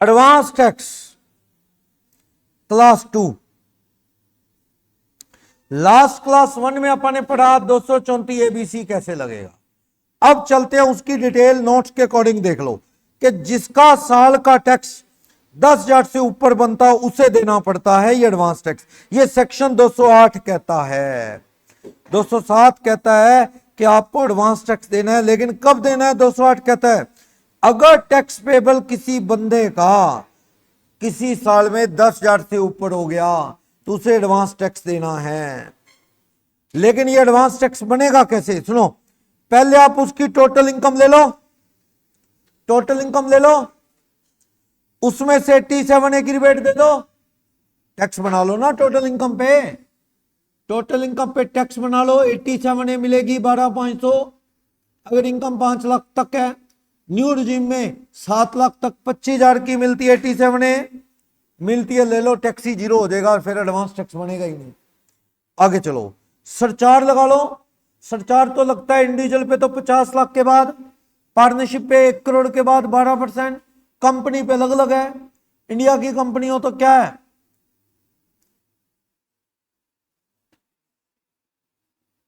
Advance tax class 2, last class 1 में अपन ने पढ़ा 234 एबीसी कैसे लगेगा। अब चलते हैं उसकी डिटेल नोट्स के अकॉर्डिंग देख लो कि जिसका साल का टैक्स 10,000 से ऊपर बनता है उसे देना पड़ता है ये एडवांस टैक्स। ये सेक्शन 208 कहता है, 207 कहता है कि आपको एडवांस टैक्स देना है, लेकिन कब देना है? 208 कहता है अगर टैक्स पेबल किसी बंदे का किसी साल में 10,000 से ऊपर हो गया तो उसे एडवांस टैक्स देना है। लेकिन ये एडवांस टैक्स बनेगा कैसे? सुनो, पहले आप उसकी टोटल इनकम ले लो, टोटल इनकम ले लो, उसमें से 87 एक रिबेट दे दो, टैक्स बना लो ना टोटल इनकम पे। टोटल इनकम पे टैक्स बना लो, 87 मिलेगी 12,500। अगर इनकम 5 लाख तक है, न्यू रिजीम में 7 लाख तक 25,000 की मिलती है, 87 मिलती है, ले लो, टैक्स ही जीरो हो जाएगा और फिर एडवांस टैक्स बनेगा ही नहीं। आगे चलो, सरचार्ज लगा लो। सरचार्ज तो लगता है इंडिविजुअल पे तो 50 लाख के बाद, पार्टनरशिप पे 1 करोड़ के बाद 12%, कंपनी पे अलग अलग है। इंडिया की कंपनी हो तो क्या है?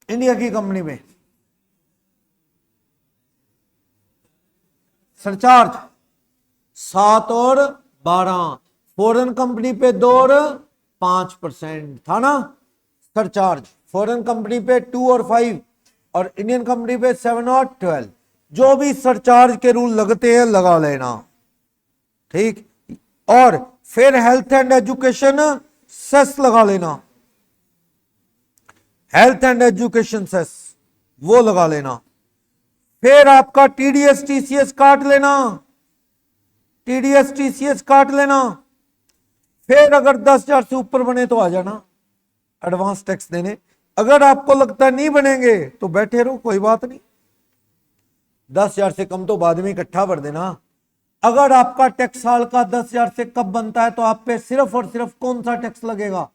इंडिया की कंपनी में सरचार्ज 7 और 12, फॉरेन कंपनी पे 2 और 5% था ना सरचार्ज, फॉरेन कंपनी पे 2 और 5 और इंडियन कंपनी पे 7 और 12। जो भी सरचार्ज के रूल लगते हैं लगा लेना, ठीक। और फिर हेल्थ एंड एजुकेशन सेस लगा लेना, हेल्थ एंड एजुकेशन सेस वो लगा लेना। फिर आपका टीडीएस टीसीएस काट लेना, टीडीएस टीसीएस काट लेना। फिर अगर 10,000 से ऊपर बने तो आ जाना एडवांस टैक्स देने। अगर आपको लगता नहीं बनेंगे तो बैठे रहो, कोई बात नहीं, 10,000 से कम तो बाद में इकट्ठा भर देना। अगर आपका टैक्स साल का 10,000 से कम बनता है तो आप पे सिर्फ और सिर्फ कौन सा टैक्स लगेगा?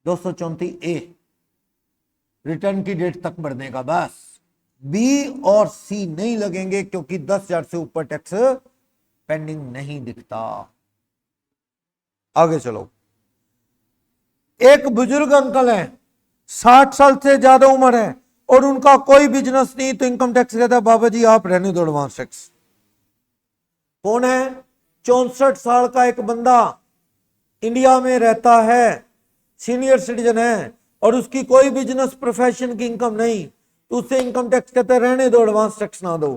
234A, रिटर्न की डेट तक भरने का, बस। बी और सी नहीं लगेंगे क्योंकि 10,000 से ऊपर टैक्स पेंडिंग नहीं दिखता। आगे चलो, एक बुजुर्ग अंकल है, 60 साल से ज्यादा उम्र है और उनका कोई बिजनेस नहीं, तो इनकम टैक्स कहता है बाबा जी आप रहने दो एडवांस टैक्स। कौन है? 64 साल का एक बंदा इंडिया में रहता है, सीनियर सिटीजन है और उसकी कोई बिजनेस प्रोफेशन की इनकम नहीं, तो उससे इनकम टैक्स कहता है रहने दो एडवांस टैक्स ना दो।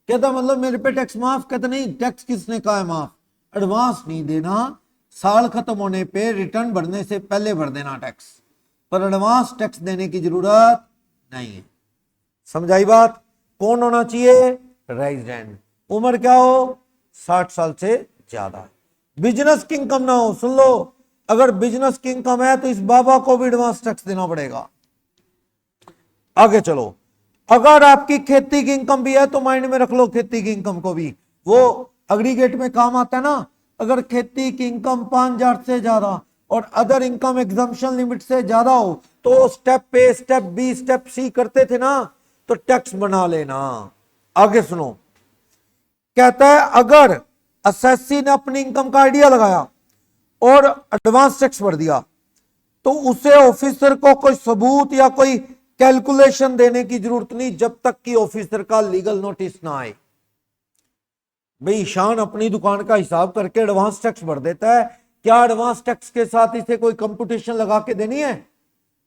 कहता मतलब मेरे पे टैक्स माफ? कहता नहीं, टैक्स किसने कहा है माफ, एडवांस नहीं देना, साल खत्म होने पे रिटर्न भरने से पहले भर देना टैक्स, पर एडवांस टैक्स देने की जरूरत नहीं है। समझाई बात? कौन होना चाहिए? रेजिडेंट, उम्र क्या हो? 60 साल से ज्यादा, बिजनेस की इनकम ना हो। सुन लो, अगर बिजनेस की इनकम है तो इस बाबा को भी एडवांस टैक्स देना पड़ेगा। आगे चलो, अगर आपकी खेती की इनकम भी है तो माइंड में रख लो खेती की इनकम को भी, वो एग्रीगेट में काम आता है ना। अगर खेती की इनकम 5,000 से ज्यादा और अदर इनकम एग्जम्पशन लिमिट से ज्यादा हो तो स्टेप ए, स्टेप बी, स्टेप सी करते थे ना, तो टैक्स बना लेना। आगे सुनो, कहता है अगर असेसी ने अपनी इनकम का आइडिया लगाया और एडवांस टैक्स भर दिया तो उसे ऑफिसर को कोई सबूत या कोई कैलकुलेशन देने की जरूरत नहीं जब तक कि ऑफिसर का लीगल नोटिस ना आए। भाई ईशान अपनी दुकान का हिसाब करके एडवांस टैक्स भर देता है, क्या एडवांस टैक्स के साथ इसे कोई कंप्यूटेशन लगा के देनी है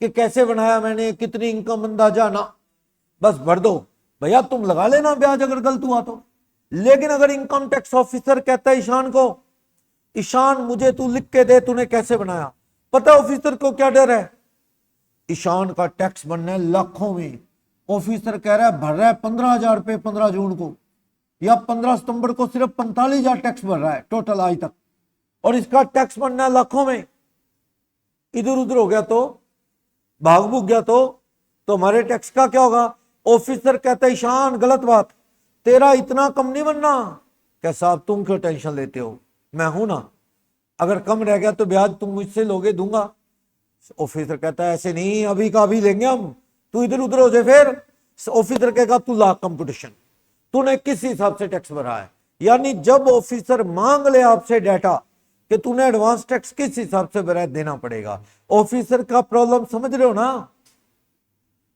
कि कैसे बनाया मैंने, कितनी इनकम अंदाजा? ना, बस भर दो। भैया तुम लगा लेना ब्याज अगर गलत हुआ तो। लेकिन अगर इनकम टैक्स ऑफिसर कहता है ईशान को, ईशान मुझे तू लिख के दे तूने कैसे बनाया, पता ऑफिसर को क्या डर है? ईशान का टैक्स बनना है लाखों में, ऑफिसर कह रहा है भर रहा है 15,000 रुपए 15 जून को, या 15 सितंबर को सिर्फ 45,000 टैक्स भर रहा है टोटल आज तक, और इसका टैक्स बनना है लाखों में। इधर उधर हो गया तो, भाग भूग गया तो हमारे टैक्स का क्या होगा? ऑफिसर कहता है ईशान गलत बात, तेरा इतना कम नहीं बनना। क्या साहब तुम क्यों टेंशन लेते हो, मैं हूं ना, अगर कम रह गया तो ब्याज तुम मुझसे लोगे, दूंगा। ऑफिसर कहता है ऐसे नहीं, अभी का अभी लेंगे हम, तू इधर उधर हो जाए। फिर ऑफिसर कहेगा तू ला कंपटीशन, तूने किस हिसाब से टैक्स भरा है, यानी जब ऑफिसर मांग ले आपसे डाटा कि तूने एडवांस टैक्स किस हिसाब से भरा है, देना पड़ेगा। ऑफिसर का प्रॉब्लम समझ रहे हो ना,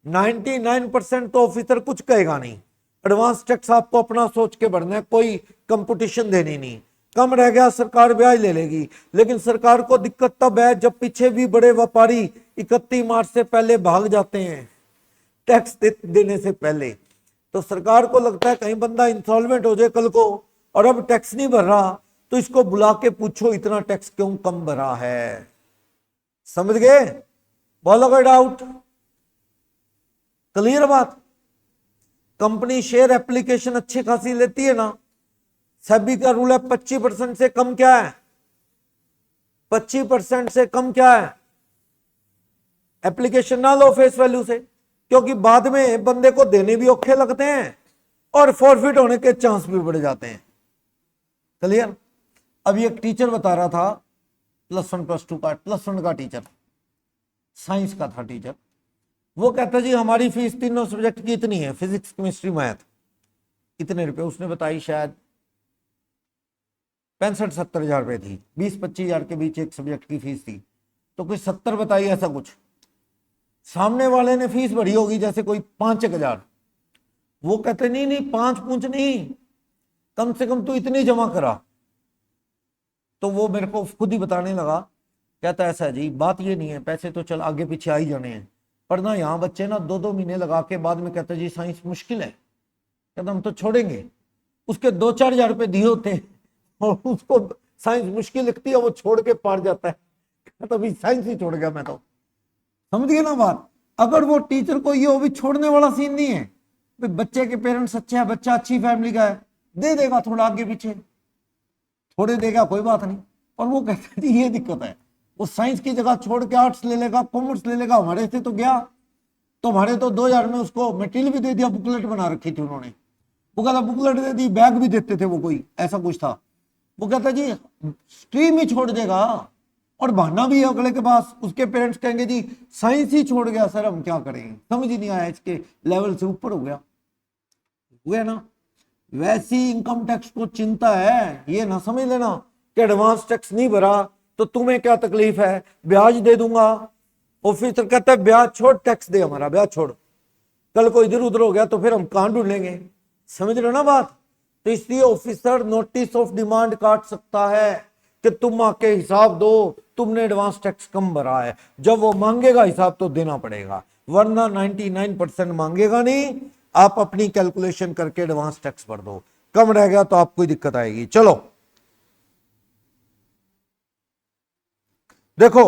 99% तो ऑफिसर कुछ कहेगा नहीं। एडवांस टैक्स आपको अपना सोच के भरना है, कोई कंपटीशन देनी नहीं। कम रह गया सरकार ब्याज ले लेगी, लेकिन सरकार को दिक्कत तब है जब पीछे भी बड़े व्यापारी 31 मार्च से पहले भाग जाते हैं टैक्स देने से पहले। तो सरकार को लगता है कहीं बंदा इंसॉल्वेंट हो जाए कल को और अब टैक्स नहीं भर रहा, तो इसको बुला के पूछो इतना टैक्स क्यों कम भरा है। समझ गए? बोलो कोई डाउट? क्लियर बात? कंपनी शेयर एप्लीकेशन अच्छी खासी लेती है ना। सेबी का रूल है 25% से कम क्या है, 25% से कम क्या है, एप्लीकेशन ना लो फेस वैल्यू से, क्योंकि बाद में बंदे को देने भी औखे लगते हैं और फॉरफिट होने के चांस भी बढ़ जाते हैं। क्लियर? अभी एक टीचर बता रहा था +1 +2 का, +1 का टीचर, साइंस का था टीचर। वो कहता जी हमारी फीस तीनों सब्जेक्ट की इतनी है, फिजिक्स केमिस्ट्री मैथ, इतने रुपए। उसने बताई शायद 65-70 हजार रुपए थी, 20-25 हजार के बीच एक सब्जेक्ट की फीस थी। तो कोई 70 बताई, ऐसा कुछ। सामने वाले ने फीस भरी होगी जैसे कोई 5-1 हजार। वो कहते नहीं नहीं 5 नहीं, कम से कम तू इतनी जमा करा। तो वो मेरे को खुद ही बताने लगा, कहता ऐसा है जी, बात ये नहीं है, पैसे तो चल आगे पीछे आ ही जाने हैं, पर ना यहाँ बच्चे ना 2-2 महीने लगा के बाद में कहते जी साइंस मुश्किल है, कहता हम तो छोड़ेंगे। उसके 2-4 हजार रुपये दिए होते हैं और उसको साइंस मुश्किल लगती है, वो छोड़ के पार जाता है, कहता भाई साइंस ही छोड़ गया मैं तो। समझ गए ना बात? अगर वो टीचर को ये भी छोड़ने वाला सीन नहीं है, बच्चे के पेरेंट्स अच्छे हैं, बच्चा अच्छी फैमिली का है, दे देगा थोड़ा आगे पीछे, थोड़े देगा कोई बात नहीं। और वो कहते हैं ये दिक्कत है, वो साइंस की जगह छोड़ के आर्ट्स ले लेगा, कॉमर्स ले लेगा। हमारे से तो गया, तो हमारे तो 2000 में उसको मटेरियल भी दे दिया, बुकलेट बना रखी थी उन्होंने, वो कहता बुकलेट दे दी, बैग भी देते थे वो, कोई ऐसा कुछ था। वो कहता जी स्ट्रीम ही छोड़ देगा और बहाना भी है अगले के पास, उसके पेरेंट्स कहेंगे जी साइंस ही छोड़ गया सर, हम क्या करेंगे, समझ ही नहीं आया, इसके लेवल से ऊपर हो गया। हुआ ना? वैसी इनकम टैक्स को चिंता है, ये ना समझ लेना कि एडवांस टैक्स नहीं भरा तो तुम्हें क्या तकलीफ है, ब्याज दे दूंगा। ऑफिसर कहता है ब्याज छोड़, टैक्स दे, हमारा ब्याज छोड़, कल को इधर उधर हो गया तो फिर हम कहां ढूंढेंगे। समझ रहे हो ना बात? तो इसलिए ऑफिसर नोटिस ऑफ डिमांड काट सकता है कि तुम आके हिसाब दो, तुमने एडवांस टैक्स कम भरा है। जब वो मांगेगा हिसाब तो देना पड़ेगा, वरना 99% मांगेगा नहीं। आप अपनी कैलकुलेशन करके एडवांस टैक्स भर दो, कम रह गया तो आपको दिक्कत आएगी। चलो देखो,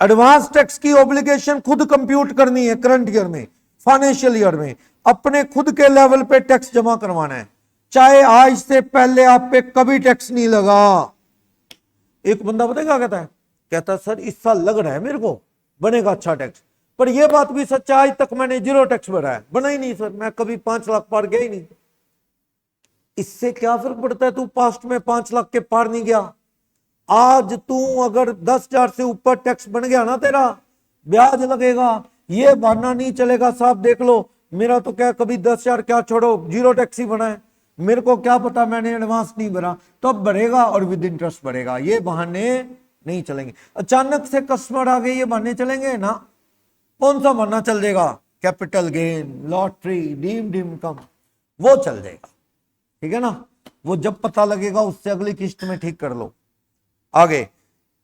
एडवांस टैक्स की ऑब्लिगेशन खुद कंप्यूट करनी है। करंट ईयर में, फाइनेंशियल ईयर में अपने खुद के लेवल पे टैक्स जमा करवाना है, चाहे आज से पहले आप पे कभी टैक्स नहीं लगा। एक बंदा पता क्या कहता है, कहता सर इस साल लग रहा है मेरे को बनेगा अच्छा टैक्स, पर यह बात भी सच है आज तक मैंने 0 टैक्स भरा है, बना ही नहीं सर, मैं कभी 5 लाख पार गया ही नहीं। इससे क्या फर्क पड़ता है, तू पास्ट में 5 लाख के पार नहीं गया। आज तू अगर 10,000 से ऊपर टैक्स बन गया ना, तेरा ब्याज लगेगा, ये बहाना नहीं चलेगा। साहब देख लो, मेरा तो क्या कभी 10,000 क्या छोड़ो 0 टैक्स ही बना है, मेरे को क्या पता मैंने एडवांस नहीं भरा, तो अब बढ़ेगा और विद इंटरेस्ट बढ़ेगा। ये बहाने नहीं चलेंगे। अचानक से कस्टमर आ गए, ये बहाने चलेंगे ना? कौन सा बहाना चल जाएगा? Capital gain, lottery, deemed income, वो चल जाएगा, ठीक है ना? वो जब पता लगेगा उससे अगली किस्त में ठीक कर लो। आगे,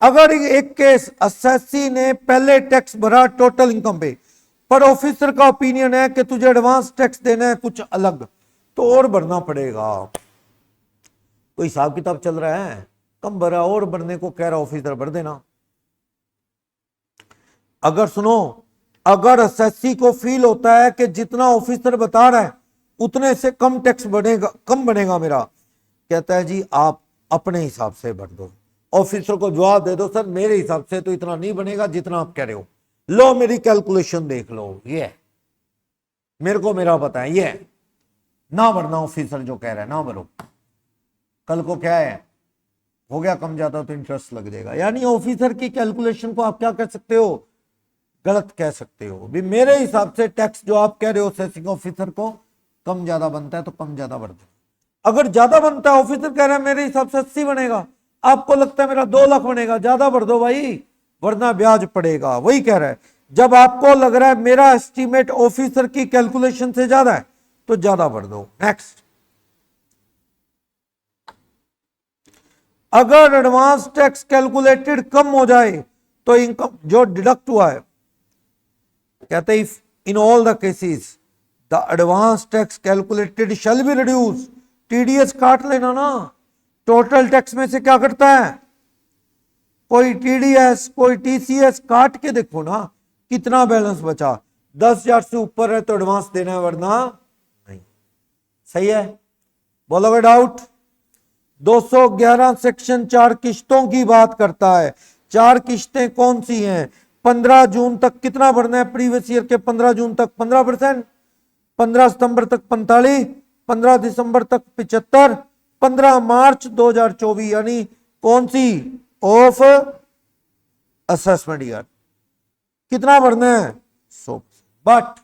अगर एक केस असेसी ने पहले टैक्स भरा टोटल इनकम पे, पर ऑफिसर का ओपिनियन है कि तुझे एडवांस टैक्स देना है कुछ अलग, तो और भरना पड़ेगा। कोई हिसाब किताब चल रहा है, कम भरा और भरने को कह रहा ऑफिसर, भर देना। अगर सुनो, अगर असेसी को फील होता है कि जितना ऑफिसर बता रहा है उतने से कम टैक्स बनेगा, कम बनेगा मेरा, कहता है जी आप अपने हिसाब से भर दो। ऑफिसर को जवाब दे दो, सर मेरे हिसाब से तो इतना नहीं बनेगा जितना आप कह रहे हो, लो मेरी कैलकुलेशन देख लो, ये मेरे को मेरा पता है, ये ना भरना ऑफिसर जो कह रहा है, ना भरो। कल को क्या है, हो गया कम ज्यादा तो इंटरेस्ट लग जाएगा। यानी ऑफिसर की कैलकुलेशन को आप क्या कह सकते हो, गलत कह सकते हो। भी मेरे हिसाब से टैक्स जो आप कह रहे हो असेसिंग ऑफिसर को कम ज्यादा बनता है तो कम ज्यादा भर दो, अगर ज्यादा बनता है, ऑफिसर कह रहा है मेरे हिसाब से 80 बनेगा, आपको लगता है मेरा 2 लाख बनेगा, ज्यादा भर दो भाई वरना ब्याज पड़ेगा। वही कह रहा है, जब आपको लग रहा है मेरा एस्टीमेट ऑफिसर की कैलकुलेशन से ज्यादा है तो ज्यादा भर दो। नेक्स्ट, अगर एडवांस टैक्स कैलकुलेटेड कम हो जाए तो इनकम जो डिडक्ट हुआ है, कहते हैं in all the cases the advance tax calculated shall be reduce. TDS काट लेना ना, टोटल टैक्स में से क्या करता है, कोई टीडीएस कोई टीसीएस काट के देखो ना कितना बैलेंस बचा। 10,000 से ऊपर है तो एडवांस देना है वरना नहीं। सही है, बोलोगे डाउट? 211 सेक्शन 4 किश्तों की बात करता है। 4 किश्तें कौन सी हैं? 15 जून तक कितना भरना है? प्रीवियस ईयर के 15 जून तक 15%, 15 सितंबर तक 45, 15 दिसंबर तक 75, 15 मार्च 2024 यानी कौन सी? ऑफ असेसमेंट ईयर कितना भरना है? 100। बट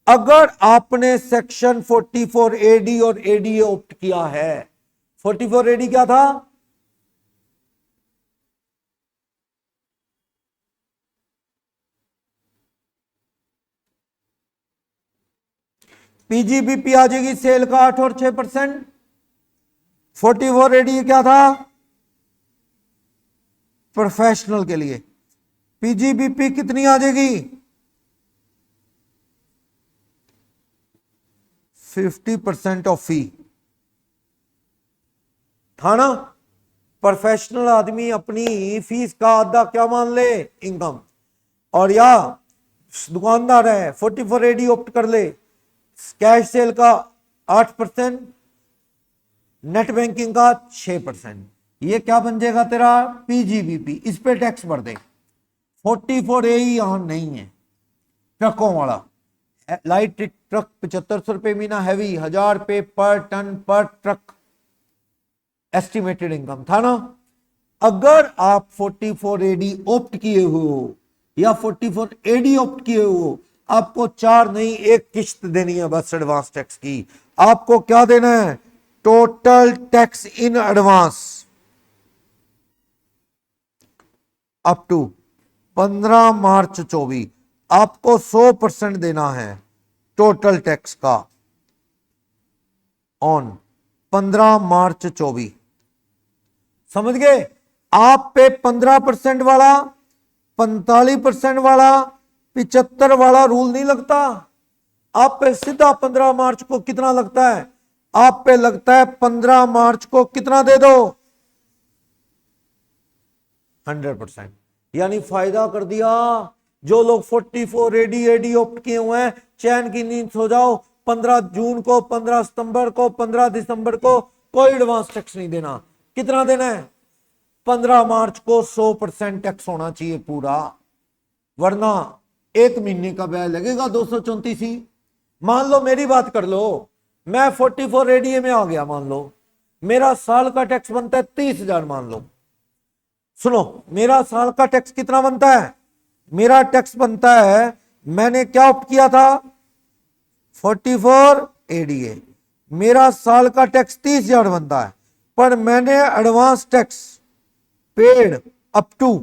अगर आपने सेक्शन 44 एडी और एडीए ऑप्ट किया है, 44 एडी क्या था? पीजीबीपी आ जाएगी सेल का 8 और 6%। 44 एडी क्या था? प्रोफेशनल के लिए। पीजीबीपी कितनी आ जाएगी? 50% ऑफ फी था ना। प्रोफेशनल आदमी अपनी फीस का आधा क्या मान ले? इनकम। और या दुकानदार है 44 एडी ऑप्ट कर ले, कैश सेल का 8%, नेट बैंकिंग का 6%, ये क्या बन जाएगा तेरा? पीजीबीपी। इस पे टैक्स भर दे। 44 ए यहां नहीं है। ट्रकों वाला लाइट ट्रक 7500 रुपए महीना, हैवी 1000 रुपए पर टन पर ट्रक एस्टिमेटेड इनकम था ना। अगर आप 44 एडी ऑप्ट किए हो या 44 एडी ऑप्ट किए हो, आपको 4 नहीं 1 किश्त देनी है बस एडवांस टैक्स की। आपको क्या देना है? Total tax in advance up to 15 March 24 आपको 100% देना है टोटल टैक्स का ऑन 15 मार्च 24। समझ गए? आप पे 15% वाला, 45% वाला, 75 वाला रूल नहीं लगता। आप पे सीधा 15 मार्च को कितना लगता है? आप पे लगता है 15 मार्च को कितना दे दो? 100%। यानी फायदा कर दिया। जो लोग 44 एडी ऑप्ट किए हुए हैं, चैन की नींद सो जाओ। 15 जून को, 15 सितंबर को, 15 दिसंबर को कोई एडवांस टैक्स नहीं देना। कितना देना है? 15 मार्च को 100% टैक्स होना चाहिए पूरा, वरना 1 महीने का ब्याज लगेगा 234। मान लो मेरी बात कर लो, मैं 44 एडीए में आ गया, मान लो मेरा साल का टैक्स बनता है 30,000। मान लो, सुनो, मेरा साल का टैक्स कितना बनता है? मेरा टैक्स बनता है, मैंने क्या ऑप्ट किया था? 44 एडीए। मेरा साल का टैक्स 30,000 बनता है, पर मैंने advance tax paid up to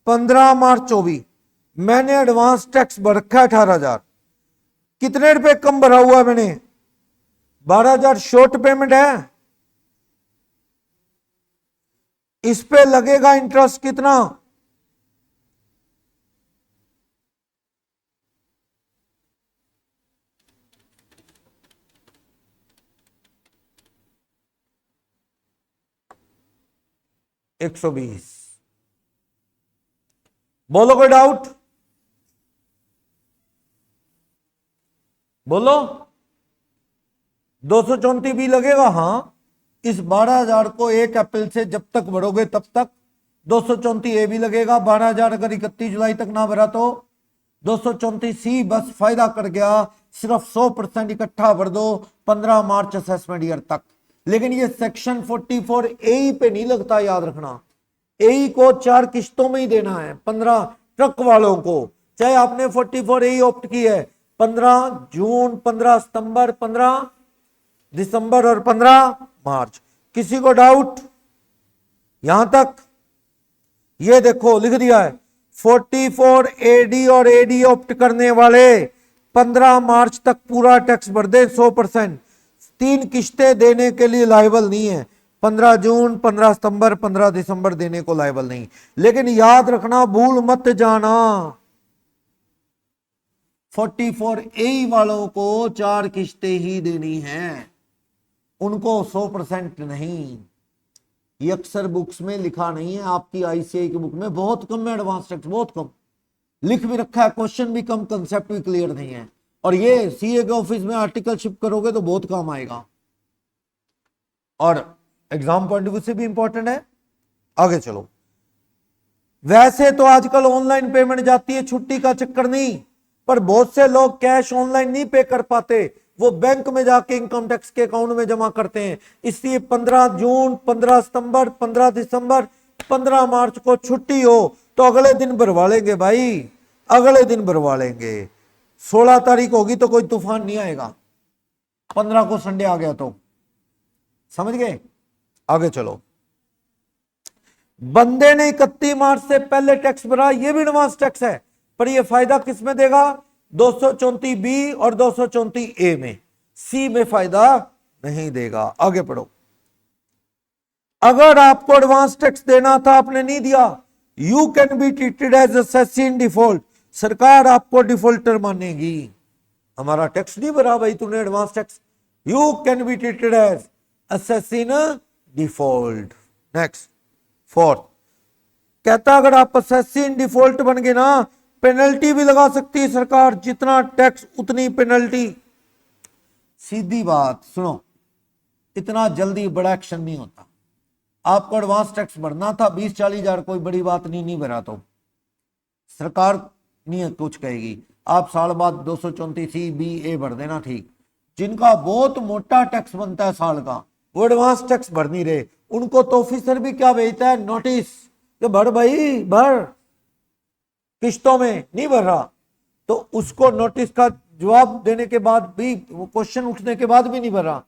15 March 24 मैंने एडवांस टैक्स भर रखा है 18,000। कितने रुपए कम भरा हुआ है मैंने? 12,000 शॉर्ट पेमेंट है। इस पे लगेगा इंटरेस्ट कितना? $120। बोलो कोई डाउट? बोलो। 234 भी लगेगा। हाँ, इस 12,000 को 1 अप्रैल से जब तक भरोगे तब तक 234 ए भी लगेगा। 12,000 अगर 31 जुलाई तक ना भरा तो 234 सी बस फायदा कर गया। सिर्फ 100% इकट्ठा भर दो 15 मार्च असेसमेंट ईयर तक। लेकिन ये सेक्शन 44 ए पे नहीं लगता, याद रखना। ए को 4 किश्तों में ही देना है। 15 ट्रक वालों को, चाहे आपने 44 ए ऑप्ट की है, 15 जून, 15 सितंबर, 15 दिसंबर और 15 मार्च। किसी को डाउट यहां तक? ये देखो लिख दिया है 44 एडी और एडी ऑप्ट करने वाले 15 मार्च तक पूरा टैक्स भर दे 100%। 3 किश्तें देने के लिए लायबल नहीं है, 15 जून, 15 सितंबर, 15 दिसंबर देने को लायबल नहीं। लेकिन याद रखना, भूल मत जाना, 44A वालों को 4 किश्तें ही देनी है, उनको 100% नहीं। ये अक्सर बुक्स में लिखा नहीं है, आपकी आईसीआई की बुक में बहुत कम है एडवांस टैक्स, बहुत कम लिख भी रखा है, क्वेश्चन भी कम, कंसेप्ट भी क्लियर नहीं है। और ये सीए के ऑफिस में आर्टिकल शिप करोगे तो बहुत काम आएगा और एग्जाम पॉइंट ऑफ व्यू से भी इंपॉर्टेंट है। आगे चलो। वैसे तो आजकल ऑनलाइन पेमेंट जाती है, छुट्टी का चक्कर नहीं, पर बहुत से लोग कैश ऑनलाइन नहीं पे कर पाते, वो बैंक में जाके इनकम टैक्स के अकाउंट में जमा करते हैं। इसलिए 15 जून, 15 सितंबर, 15 दिसंबर, 15 मार्च को छुट्टी हो तो अगले दिन भरवा लेंगे भाई, अगले दिन भरवा लेंगे। 16 तारीख होगी तो कोई तूफान नहीं आएगा, 15 को संडे आ गया तो, समझ गए? आगे चलो। बंदे ने 31 मार्च से पहले टैक्स भरा, ये भी एडवांस टैक्स है, पर ये फायदा किस में देगा? 234B और 234A में, सी में फायदा नहीं देगा। आगे पढ़ो। अगर आपको एडवांस टैक्स देना था, आपने नहीं दिया, you can be treated as assessee in default, सरकार आपको डिफॉल्टर मानेगी। हमारा टैक्स नहीं भरा भाई तूने advance tax, you can be treated as assessee in default. Next 4 कहता अगर आप असेसी इन डिफॉल्ट बन गए ना, पेनल्टी भी लगा सकती है सरकार, जितना टैक्स उतनी पेनल्टी। सीधी बात सुनो, इतना जल्दी बड़ा एक्शन नहीं होता। आपको एडवांस टैक्स भरना था 20-40 हजार, कोई बड़ी बात नहीं, नहीं भरा तो सरकार नहीं कुछ कहेगी, आप साल बाद 234C-B-A भर देना, ठीक। जिनका बहुत मोटा टैक्स बनता है साल का, वो एडवांस टैक्स भर नहीं रहे, उनको तो ऑफिसर भी क्या भेजता है, नोटिस कि भर भाई भर, किश्तों में नहीं भर रहा तो उसको नोटिस का जवाब देने के बाद भी, वो क्वेश्चन उठने के बाद भी नहीं भर रहा,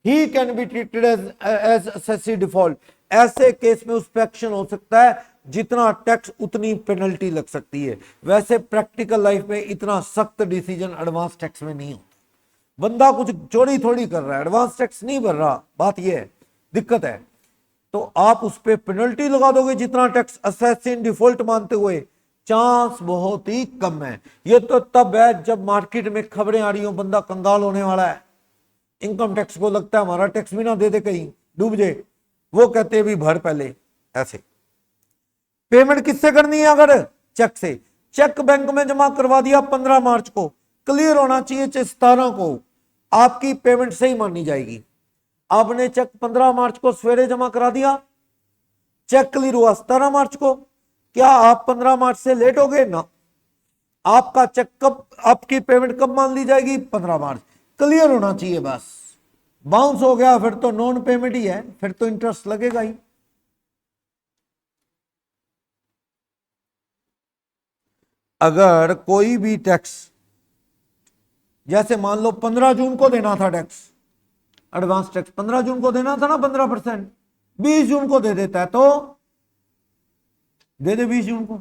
he can be treated as assessee default. ऐसे केस में उस पर एक्शन हो सकता है, जितना टैक्स उतनी पेनल्टी लग सकती है। वैसे प्रैक्टिकल लाइफ में इतना सख्त डिसीजन एडवांस टैक्स में नहीं होता, बंदा कुछ चोरी थोड़ी कर रहा है, एडवांस टैक्स नहीं भर रहा, बात यह है, दिक्कत है। तो आप उस पर पेनल्टी लगा दोगे जितना टैक्स, असेसी इन डिफॉल्ट मानते हुए, चांस बहुत ही कम है। ये तो तब है जब मार्केट में खबरें आ रही हो, बंदा कंगाल होने वाला है, इनकम टैक्स को लगता है हमारा टैक्स भी ना दे दे कहीं डूब जाए, वो कहते हैं भी भर पहले। ऐसे पेमेंट किससे करनी है? अगर चेक से, चेक बैंक में जमा करवा दिया 15 मार्च को, क्लियर होना चाहिए 17 को आपकी पेमेंट सही मानी जाएगी। आपने चेक 15 मार्च को सवेरे जमा करा दिया, चेक क्लियर हुआ 17 मार्च को, क्या आप 15 मार्च से लेट हो गए? ना, आपका चेक कब, आपकी पेमेंट कब मान ली जाएगी? 15 मार्च। क्लियर होना चाहिए बस, बाउंस हो गया फिर तो नॉन पेमेंट ही है, फिर तो इंटरेस्ट लगेगा ही। अगर कोई भी टैक्स, जैसे मान लो 15 जून को देना था टैक्स, एडवांस टैक्स 15 जून को देना था ना 15%, 20 जून को दे देता है तो दे दे 20 जून को,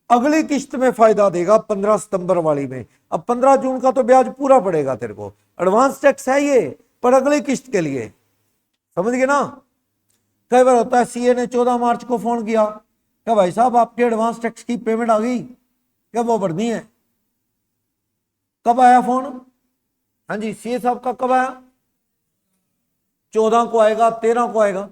अगली किस्त में फायदा देगा 15 सितंबर वाली में। अब 15 जून का तो ब्याज पूरा पड़ेगा तेरे को, एडवांस टैक्स है ये, पर अगली किस्त के लिए, समझ गए ना? कई बार होता है सीए ने 14 मार्च को फोन किया, क्या भाई साहब आपके एडवांस टैक्स की पेमेंट आ गई, क्या वो भरनी है? कब आया फोन? हाँ जी, सीए साहब का कब आया? 14 को आएगा, 13 को आएगा।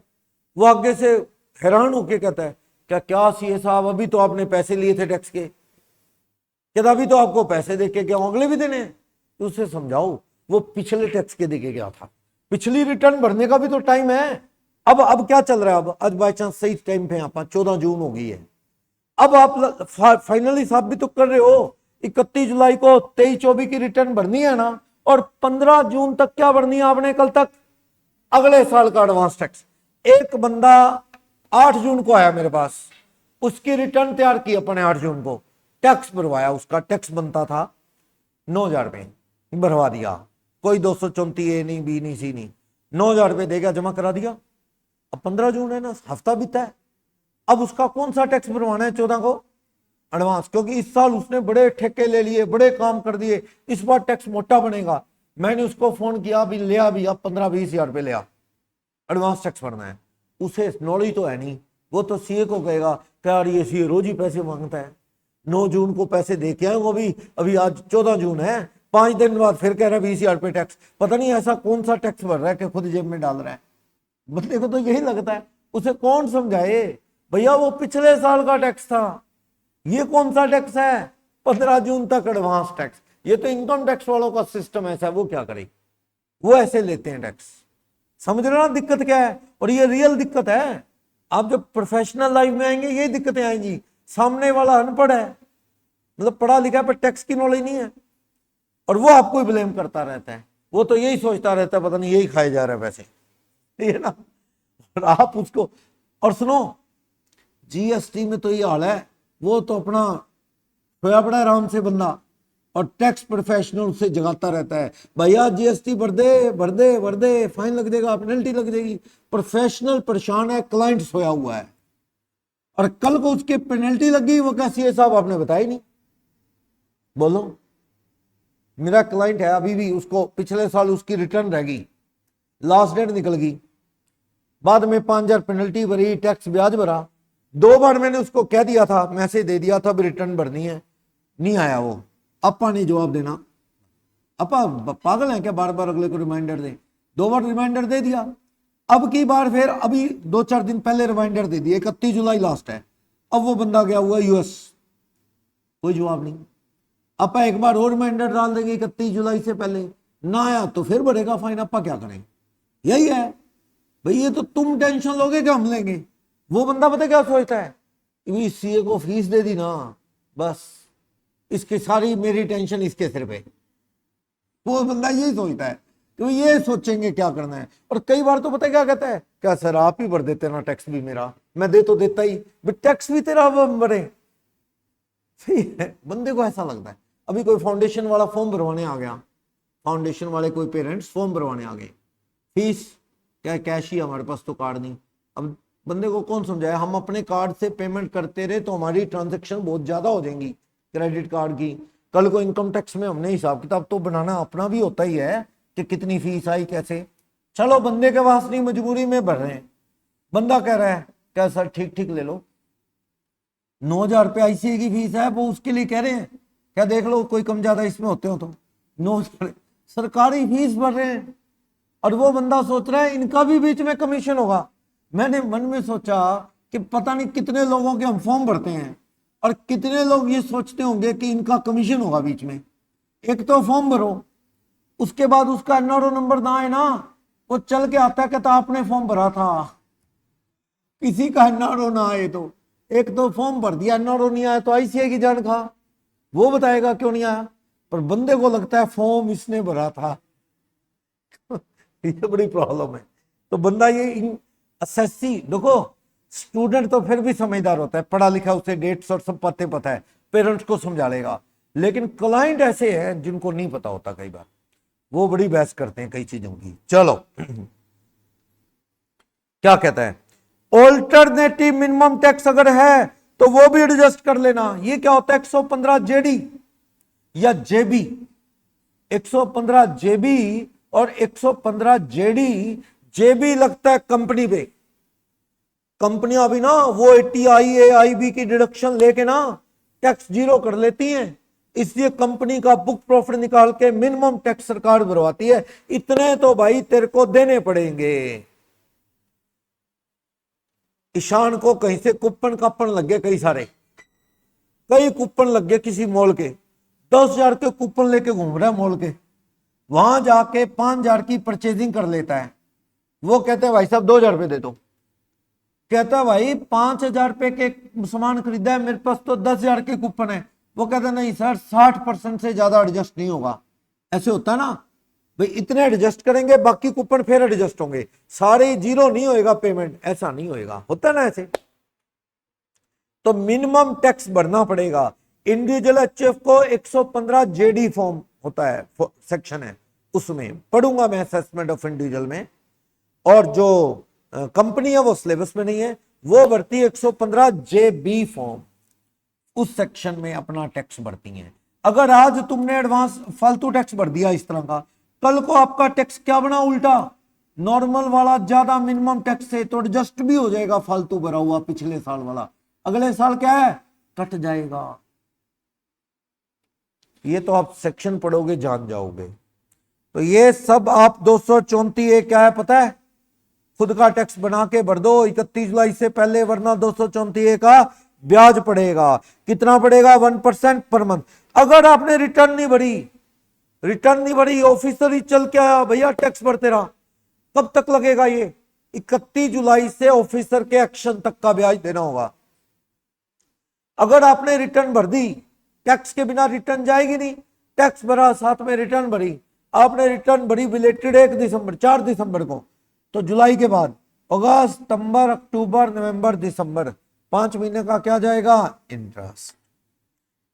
वो आगे से हैरान होके कहता है क्या सीए साहब अभी तो आपने पैसे लिए थे टैक्स के, क्या अभी तो आपको पैसे दे के क्या अगले भी देने? तो उसे समझाओ वो पिछले टैक्स के देके गया था, पिछली रिटर्न भरने का भी तो टाइम है। अब क्या चल रहा है? अब आज बाई चांस सही टाइम पे आप 14 जून हो गई है, अब आप फाइनली साबित तो कर रहे हो 31 जुलाई को 23-24 की रिटर्न भरनी है ना, और 15 जून तक क्या भरनी है आपने? कल तक अगले साल का एडवांस टैक्स। एक बंदा 8 जून को आया मेरे पास, उसकी रिटर्न तैयार की अपने 8 जून को, टैक्स भरवाया, उसका टैक्स बनता था 9,000 रुपए, भरवा दिया, कोई 234A नहीं, बी नहीं, सी नहीं, 9,000 रुपये दे गया, जमा करा दिया। अब 15 जून है ना, हफ्ता बीता है। अब उसका कौन सा टैक्स भरवाना है 14 को? एडवांस, क्योंकि इस साल उसने बड़े ठेके ले लिए, बड़े काम कर दिए, इस बार टैक्स मोटा बनेगा। मैंने उसको फोन किया, भी लिया भी, अब 15-20 हजार रुपये लिया, एडवांस टैक्स भरना है। उसे नॉलेज तो है नहीं, वो तो सीए को कहेगा कि यार ये सीए रोज ही पैसे मांगता है, 9 जून को पैसे दे के आए वो भी, अभी आज 14 जून है, 5 दिन बाद फिर कह रहा है 20 हजार रुपये टैक्स। पता नहीं ऐसा कौन सा टैक्स भर रहा है कि खुद जेब में डाल रहा है। बंदे को तो यही लगता है। उसे कौन समझाए भैया वो पिछले साल का टैक्स था, ये कौन सा टैक्स है 15 जून तक एडवांस टैक्स। ये तो इनकम टैक्स वालों का सिस्टम ऐसा है, वो क्या करे, वो ऐसे लेते हैं टैक्स। समझ रहे हो ना दिक्कत क्या है? और ये रियल दिक्कत है। आप जब प्रोफेशनल लाइफ में आएंगे यही दिक्कतें आएंगी। सामने वाला अनपढ़ है, मतलब पढ़ा लिखा है पर टैक्स की नॉलेज नहीं है, और वो आपको ही ब्लेम करता रहता है। वो तो यही सोचता रहता है पता नहीं यही खाए जा रहा है पैसे, ठीक है ना। और आप उसको, और सुनो जीएसटी में तो ये हाल है, वो तो अपना सोया पड़ा आराम से बंदा, और टैक्स प्रोफेशनल उससे जगाता रहता है भैया जीएसटी भर दे भर दे भर दे, फाइन लग जाएगा, पेनल्टी लग जाएगी। प्रोफेशनल परेशान है, क्लाइंट सोया हुआ है, और कल को उसके पेनल्टी लगी, वो कैसी है साहब आपने बताया नहीं। बोलो, मेरा क्लाइंट है अभी भी, उसको पिछले साल उसकी रिटर्न रह गई, लास्ट डेट निकल गई, बाद में 5,000 पेनल्टी भरी, टैक्स ब्याज भरा। 2 बार मैंने उसको कह दिया था, मैसेज दे दिया था भी रिटर्न भरनी है, नहीं आया वो। अपा ने जवाब देना, अपा पागल है क्या, बार बार अगले को रिमाइंडर दे। 2 बार रिमाइंडर दे दिया, अब की बार फिर अभी 2-4 दिन पहले रिमाइंडर दे दिया, 31 जुलाई लास्ट है। अब वो बंदा गया हुआ यूएस, कोई जवाब नहीं। अपा एक बार और रिमाइंडर डाल देंगे 31 जुलाई से पहले, ना आया तो फिर बढ़ेगा फाइन। अपा क्या करें? यही है भाई, ये तो तुम टेंशन लोगे कि हम लेंगे। वो बंदा पता क्या सोचता है, सीए को फीस दे दी ना, बस इसकी सारी मेरी टेंशन इसके सिर पे। वो बंदा यही सोचता है कि ये सोचेंगे क्या करना है। और कई बार तो पता क्या कहता है, क्या सर आप ही भर देते ना टैक्स भी मेरा, मैं दे तो देता ही, बट टैक्स भी तेरा भरे। सही है, बंदे को ऐसा लगता है। अभी कोई फाउंडेशन वाला फॉर्म भरवाने आ गया, फाउंडेशन वाले कोई पेरेंट्स फॉर्म भरवाने आ गए, फीस क्या कैश ही, हमारे पास तो कार्ड नहीं। अब बंदे को कौन समझाए, हम अपने कार्ड से पेमेंट करते रहे तो हमारी ट्रांजैक्शन बहुत ज्यादा हो जाएंगी क्रेडिट कार्ड की। कल को इनकम टैक्स में हमने हिसाब किताब तो बनाना अपना भी होता ही है कि कितनी फीस आई कैसे। चलो बंदे के पास नहीं, मजबूरी में भर रहे हैं। बंदा कह रहा है क्या सर ठीक ठीक ले लो, 9,000 रुपये आईसीए की फीस है, वो उसके लिए कह रहे हैं क्या देख लो कोई कम ज्यादा इसमें होते हो तो 9,000 सरकारी फीस भर रहे हैं। और वो बंदा सोच रहा है इनका भी बीच में कमीशन होगा। मैंने मन में सोचा कि पता नहीं कितने लोगों के हम फॉर्म भरते हैं और कितने लोग ये सोचते होंगे कि इनका कमीशन होगा बीच में। एक तो फॉर्म भरो, उसके बाद उसका एनआरओ नंबर ना आए ना, वो चल के आता है कहता आपने फॉर्म भरा था, किसी का एनआरओ ना आए तो। एक तो फॉर्म भर दिया, एनआरओ नहीं आया तो आईसीआई की जान खा, वो बताएगा क्यों नहीं आया, पर बंदे को लगता है फॉर्म इसने भरा था। ये बड़ी प्रॉब्लम है। तो बंदा ये एसएससी देखो, स्टूडेंट तो फिर भी समझदार होता है, पढ़ा लिखा, उसे डेट्स और सब पता है, पेरेंट्स को समझा लेगा। लेकिन क्लाइंट ऐसे हैं जिनको नहीं पता होता, कई बार वो बड़ी बहस करते हैं कई चीजों की। चलो क्या कहता है, ऑल्टरनेटिव मिनिमम टैक्स अगर है तो वो भी एडजस्ट कर लेना। ये क्या होता है 115 जेडी या जेबी, 115 जेबी और 115 जेडी। जेबी लगता है कंपनी पे, कंपनियां भी ना वो 80 आईबी की डिडक्शन लेके ना टैक्स जीरो कर लेती हैं, इसलिए कंपनी का बुक प्रॉफिट निकाल के मिनिमम टैक्स सरकार भरवाती है। इतने तो भाई तेरे को देने पड़ेंगे। ईशान को कहीं से कूपन कापन लग गए, कई सारे, कई कूपन लग गए किसी मॉल के, 10,000 के कूपन लेके घूम रहा है मॉल के, वहां जाके 5,000 की परचेजिंग कर लेता है। वो कहते हैं भाई साहब 2,000 रुपये दे दो, कहता है भाई 5,000 रुपये के सामान खरीदा है, मेरे पास तो 10,000 के कूपन है। वो कहता है नहीं सर 60% से ज्यादा एडजस्ट नहीं होगा। ऐसे होता है ना भाई, इतने एडजस्ट करेंगे बाकी कूपन फिर एडजस्ट होंगे, सारे जीरो नहीं होएगा पेमेंट, ऐसा नहीं होएगा, होता है ना ऐसे। तो मिनिमम टैक्स भरना पड़ेगा। इंडिविजुअल एचएफ को 115 जेडी फॉर्म होता है, सेक्शन है, उसमें पढ़ूंगा मैं असेसमेंट ऑफ इंडिविजुअल में। और जो कंपनी है वो सिलेबस में नहीं है, वो भरती है 115 JB फॉर्म, उस सेक्शन में अपना टैक्स भरती हैं। अगर आज तुमने एडवांस फालतू टैक्स भर दिया इस तरह का, कल को आपका टैक्स क्या बना उल्टा, नॉर्मल वाला ज्यादा मिनिमम टैक्स से तो एडजस्ट भी हो जाएगा, फालतू भरा हुआ पिछले साल वाला अगले साल क्या है कट जाएगा। ये तो आप सेक्शन पढ़ोगे जान जाओगे। तो ये सब आप 234 क्या है पता है, खुद का टैक्स बना के भर दो 31 जुलाई से पहले, वरना 234 का ब्याज पड़ेगा। कितना पड़ेगा 1% पर मंथ। अगर आपने रिटर्न नहीं भरी, ऑफिसर ही चल के आया भैया टैक्स भरते रहा, कब तक लगेगा ये, 31 जुलाई से ऑफिसर के एक्शन तक का ब्याज देना होगा। अगर आपने रिटर्न भर दी, टैक्स के बिना रिटर्न जाएगी नहीं, टैक्स भरा साथ में रिटर्न भरी, आपने रिटर्न भरी बिलेटेड 1 दिसंबर 4 दिसंबर को, तो जुलाई के बाद अगस्त सितंबर अक्टूबर नवंबर दिसंबर 5 महीने का क्या जाएगा इंटरेस्ट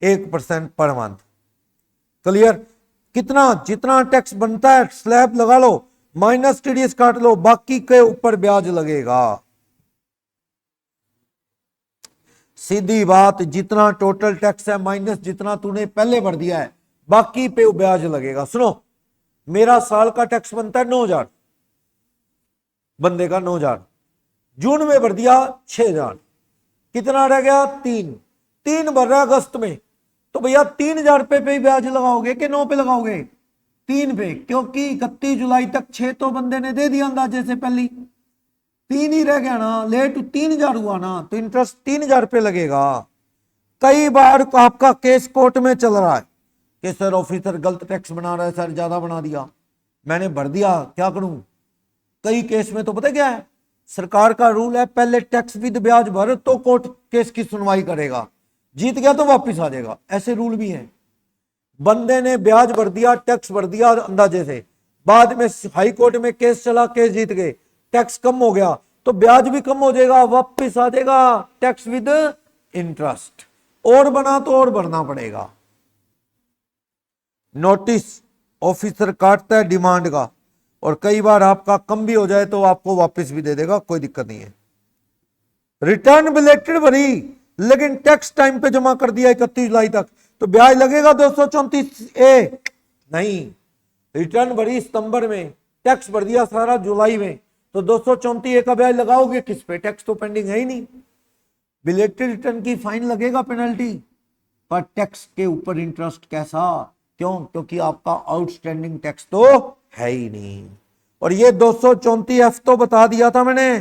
1% पर मंथ। क्लियर। कितना जितना टैक्स बनता है स्लैब लगा लो, माइनस टीडीएस काट लो, बाकी के ऊपर ब्याज लगेगा। सीधी बात, जितना टोटल टैक्स है माइनस जितना तूने पहले भर दिया है, बाकी पे ब्याज लगेगा। सुनो, मेरा साल का टैक्स बनता है 9,000, बंदे का 9,000, जून में भर दिया 6,000, कितना रह गया 3 भर रहा अगस्त में, तो भैया 3,000 रुपए पे ही ब्याज लगाओगे कि 9 पे लगाओगे, 3 पे, क्योंकि 31 जुलाई तक 6 तो बंदे ने दे दिया अंदाजे से पहले, 3 ही रह गया ना, लेट 3,000 हुआ ना, तो इंटरेस्ट 3,000 रुपए लगेगा। कई बार आपका केस कोर्ट में चल रहा है कि सर ऑफिसर गलत टैक्स बना रहा है, सर ज्यादा बना दिया, मैंने भर दिया क्या करूं। कई केस में तो पता क्या है, सरकार का रूल है पहले टैक्स विद ब्याज भर तो कोर्ट केस की सुनवाई करेगा, जीत गया तो वापस आ जाएगा, ऐसे रूल भी हैं। बंदे ने ब्याज भर दिया, टैक्स भर दिया अंदाजे से, बाद में हाई कोर्ट में केस चला, केस जीत गए, टैक्स कम हो गया तो ब्याज भी कम हो जाएगा, वापस आ जाएगा टैक्स विद इंटरेस्ट, और बना तो और भरना पड़ेगा। नोटिस ऑफिसर काटता है डिमांड का, और कई बार आपका कम भी हो जाए तो आपको वापस भी दे देगा, कोई दिक्कत नहीं है। रिटर्न बिलेटेड भरी लेकिन टैक्स टाइम पे जमा कर दिया 31 जुलाई तक, तो ब्याज लगेगा 234A नहीं। रिटर्न भरी सितंबर में, टैक्स भर दिया सारा जुलाई में, तो 234A का ब्याज लगाओगे किस पे, टैक्स तो पेंडिंग है ही नहीं। बिलेटेड रिटर्न की फाइन लगेगा पेनल्टी, पर टैक्स के ऊपर इंटरेस्ट कैसा, क्यों, क्योंकि आपका आउटस्टैंडिंग टैक्स तो है ही नहीं। और ये 234F तो बता दिया था मैंने,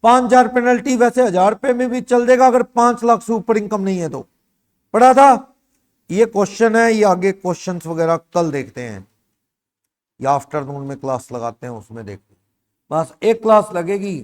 5,000 पेनल्टी, वैसे 1,000 रुपए में भी चल देगा अगर 5 लाख से ऊपर इनकम नहीं है तो, पढ़ा था। ये क्वेश्चन है, ये आगे क्वेश्चंस वगैरह कल देखते हैं या आफ्टरनून में क्लास लगाते हैं उसमें देखते हैं, बस एक क्लास लगेगी